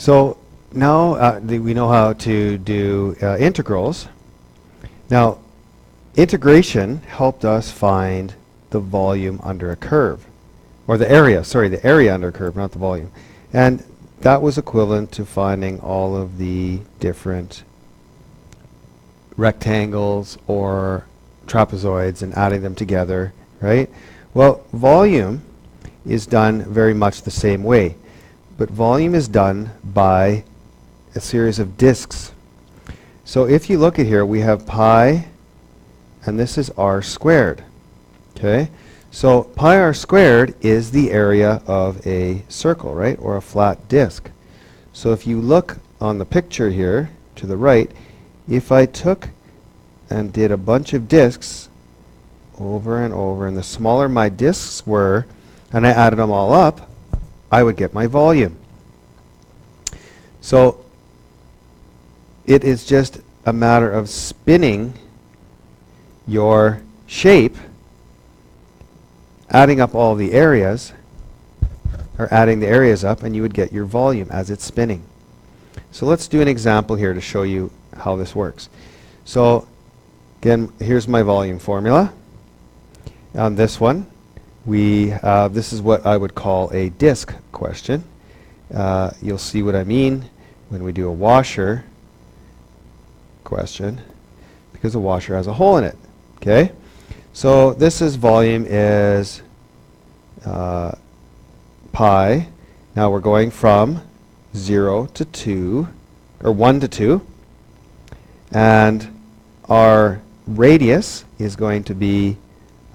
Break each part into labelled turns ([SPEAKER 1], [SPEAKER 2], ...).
[SPEAKER 1] So now we know how to do integrals. Now, integration helped us find the volume under a curve, or the area, sorry, the area under a curve, not the volume. And that was equivalent to finding all of the different rectangles or trapezoids and adding them together, right? Well, volume is done very much the same way, but volume is done by a series of disks. So if you look at here, we have pi, and this is r squared, okay? So pi r squared is the area of a circle, right, or a flat disk. So if you look on the picture here to the right, if I took and did a bunch of disks over and over, and the smaller my disks were, and I added them all up, I would get my volume. So it is just a matter of spinning your shape, adding up all the areas, or adding the areas up, and you would get your volume as it's spinning. So let's do an example here to show you how this works. So again, here's my volume formula. On this one, this is what I would call a disk question. You'll see what I mean when we do a washer question, because the washer has a hole in it. Okay, so this is volume is pi. Now we're going from 0 to 2, or 1 to 2, and our radius is going to be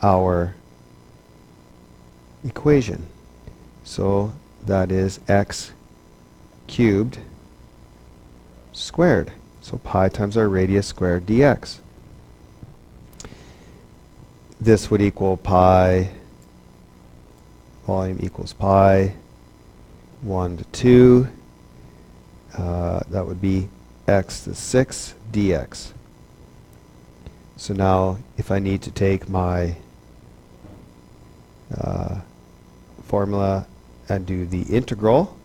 [SPEAKER 1] our equation. So that is x cubed squared. So pi times our radius squared dx. This would equal pi, volume equals pi, 1 to 2. That would be x to the 6 dx. So now if I need to take my formula and do the integral,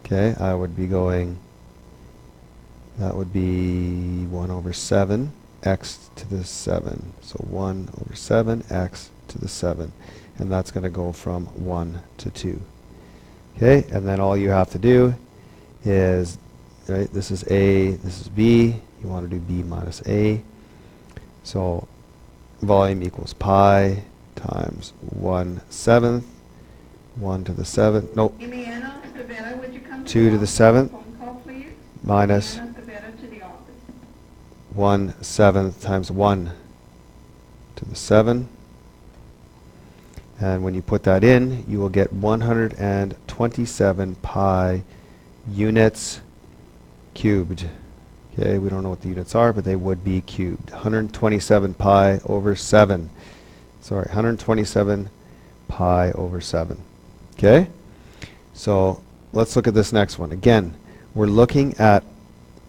[SPEAKER 1] okay, I would be going, that would be 1 over 7 x to the 7. So 1 over 7 x to the 7. And that's going to go from 1 to 2. Okay, and then all you have to do is, right, this is A, this is B. You want to do B minus A. So volume equals pi times 1/7, 1 to the 7th, nope,
[SPEAKER 2] Indiana, Savannah, would you come
[SPEAKER 1] 2 to the 7th
[SPEAKER 2] phone call, please?
[SPEAKER 1] minus
[SPEAKER 2] Indiana, Savannah to the office.
[SPEAKER 1] 1/7 times 1 to the 7. And when you put that in, you will get 127 pi units cubed. Okay, we don't know what the units are, but they would be cubed. 127 pi over 7. Sorry, 127 pi over 7. Okay? So let's look at this next one. Again, we're looking at,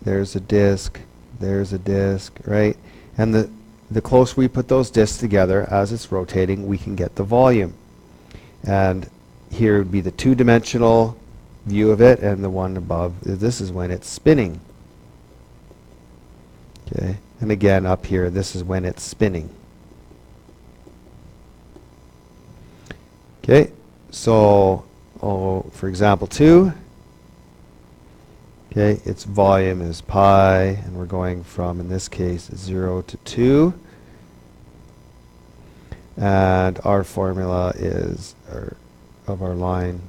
[SPEAKER 1] there's a disk, right? And the closer we put those disks together as it's rotating, we can get the volume. And here would be the two-dimensional view of it, and the one above, this is when it's spinning. Okay, and again up here, this is when it's spinning. Okay, so for example 2, okay, its volume is pi, and we're going from, in this case, 0 to 2. And our formula is, of our line,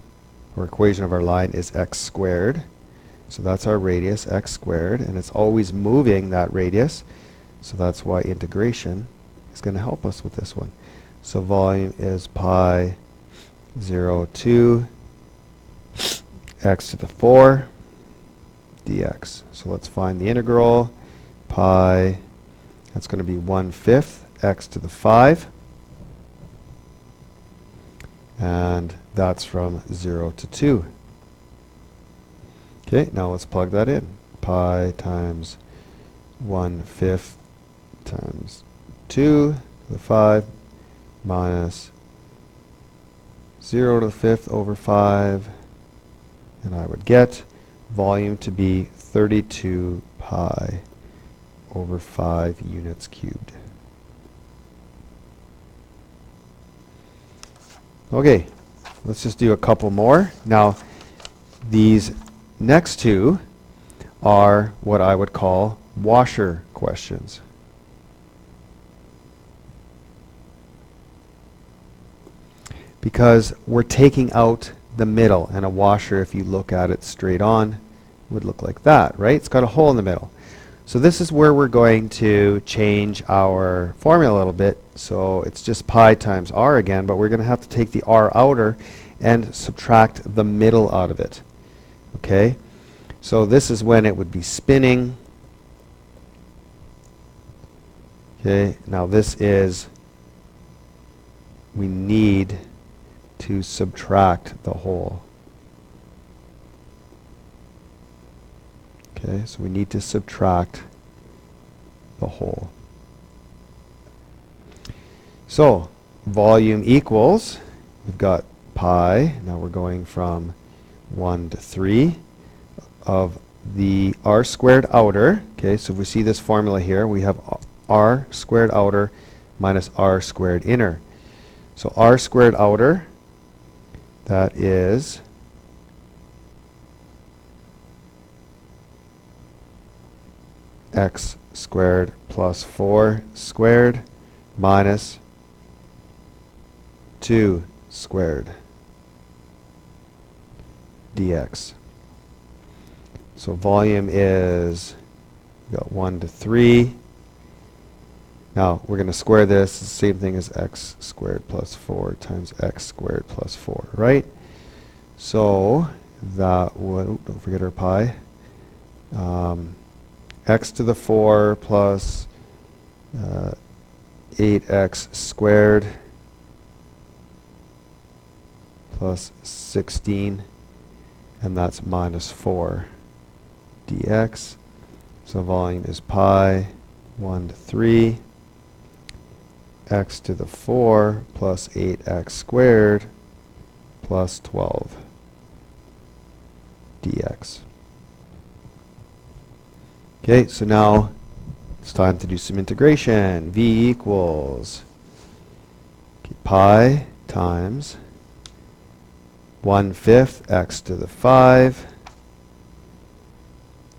[SPEAKER 1] or equation of our line is x squared. So that's our radius, x squared, and it's always moving that radius. So that's why integration is going to help us with this one. So volume is pi 0 to x to the 4 dx. So let's find the integral. Pi, that's going to be 1/5 x to the 5. And that's from 0 to 2. Okay, now let's plug that in. Pi times 1/5 times 2 to the 5 minus 0 to the 5th over 5. And I would get volume to be 32 pi over 5 units cubed. Okay, let's just do a couple more. Now, these next two are what I would call washer questions. Because we're taking out the middle, and a washer, if you look at it straight on, would look like that, right? It's got a hole in the middle. So this is where we're going to change our formula a little bit. So it's just pi times r again, but we're going to have to take the r outer and subtract the middle out of it. Okay? So this is when it would be spinning. Okay, now this is, we need to subtract the whole. Okay, so we need to subtract the whole. So, volume equals, we've got pi, now we're going from 1 to 3, of the r squared outer. Okay, so if we see this formula here, we have r squared outer minus r squared inner. So r squared outer, that is x squared plus 4 squared minus 2 squared dx. So volume is, we got 1 to 3. Now we're going to square this, the same thing as x squared plus 4 times x squared plus 4, right? So that would, don't forget our pi, x to the 4 plus 8x squared plus 16, and that's minus 4 dx. So volume is pi 1 to 3 x to the 4 plus 8x squared plus 12 dx. Okay, so now it's time to do some integration. V equals pi times 1/5 x to the 5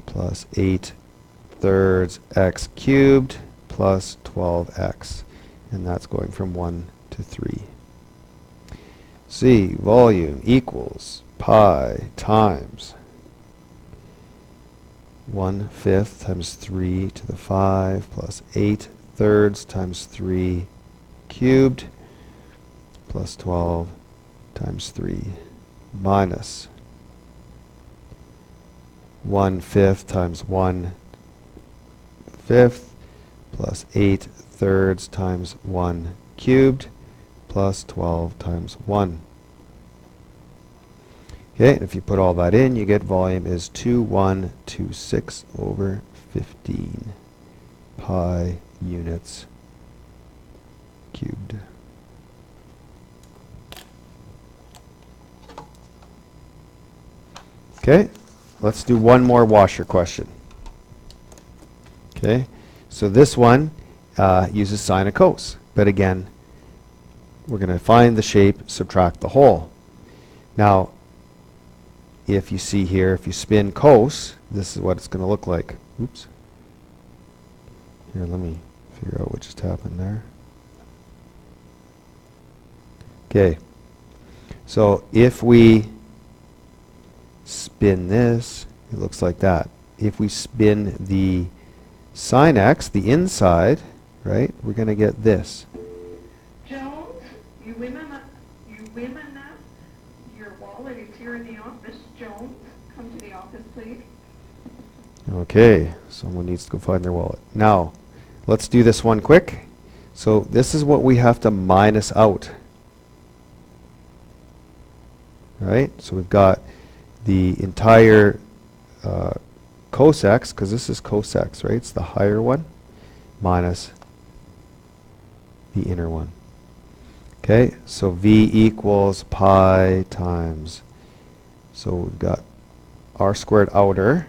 [SPEAKER 1] plus 8/3 x cubed plus 12x. And that's going from 1 to 3. C, volume equals pi times 1/5 times 3 to the 5 plus 8/3 times 3 cubed plus 12 times 3 minus 1/5 times 1/5 plus 8/3 times 1 cubed plus 12 times 1. Okay, and if you put all that in, you get volume is 2126 over 15 pi units cubed. Okay, let's do one more washer question. Okay, so this one uses sine and cos, but again, we're going to find the shape, subtract the whole. Now, if you see here, if you spin cos, this is what it's going to look like. Oops. Here, let me figure out what just happened there. Okay, so if we spin this, it looks like that. If we spin the sine x, the inside, right, we're going to get this.
[SPEAKER 2] Jones, you women up, your wallet is here in the office. Jones, come to the office, please.
[SPEAKER 1] Okay, someone needs to go find their wallet. Now, let's do this one quick. So this is what we have to minus out. Right? So we've got the entire cos x, because this is cos x, right? It's the higher one, minus the inner one. Okay, so V equals pi times, so we've got r squared outer,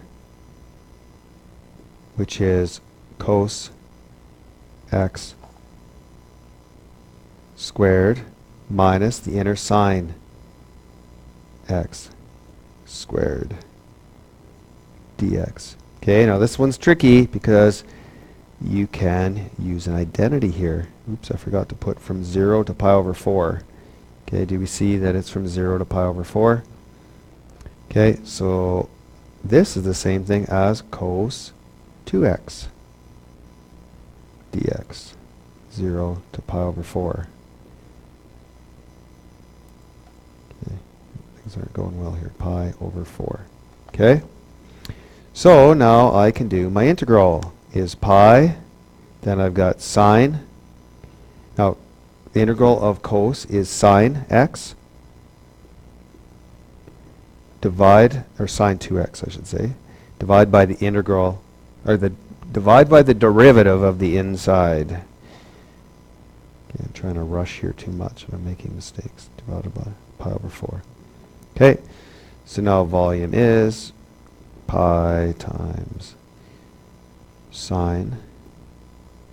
[SPEAKER 1] which is cos x squared minus the inner sine x squared dx. Okay, now this one's tricky because you can use an identity here. Oops, I forgot to put from 0 to pi over 4. Okay, do we see that it's from 0 to pi over 4? Okay, so this is the same thing as cos 2x dx, 0 to pi over 4. Okay, things aren't going well here. Pi over 4. Okay, so now I can do my integral is pi, then I've got sine. Now, the integral of cos is sine x, divide, or sine 2x I should say, divide by the integral, or divide by the derivative of the inside. Okay, I'm trying to rush here too much, I'm making mistakes. Divided by pi over 4. Okay, so now volume is pi times sine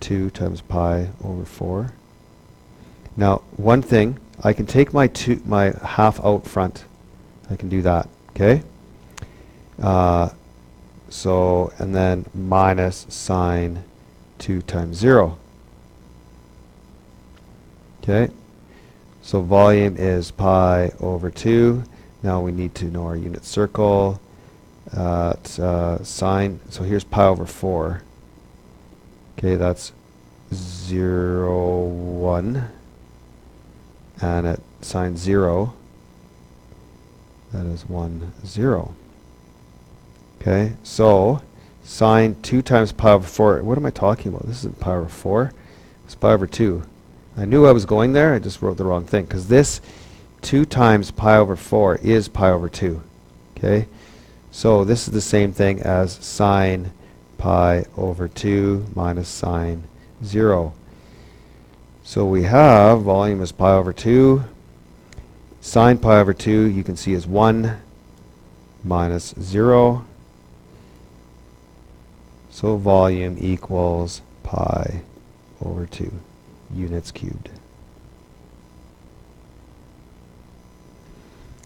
[SPEAKER 1] 2 times pi over 4. Now, one thing, I can take my half out front. I can do that, okay? So, and then minus sine 2 times 0. Okay? So volume is pi over 2. Now we need to know our unit circle. Sine, so here's pi over 4. Okay, that's 0, 1. And at sine 0, that is 1, 0. Okay, so sine 2 times pi over 4. What am I talking about? This isn't pi over 4. It's pi over 2. I knew I was going there. I just wrote the wrong thing. Because this 2 times pi over 4 is pi over 2. Okay, so this is the same thing as sine pi over 2 minus sine 0. So we have volume is pi over 2. Sine pi over 2 you can see is 1 minus 0. So volume equals pi over 2 units cubed.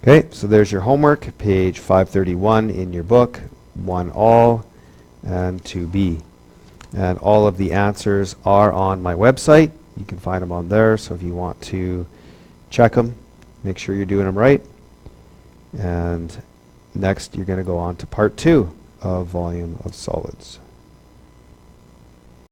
[SPEAKER 1] Okay, so there's your homework, page 531 in your book, 1 all and 2b. And all of the answers are on my website. You can find them on there, so if you want to check them, make sure you're doing them right. And next you're going to go on to part 2 of volume of solids.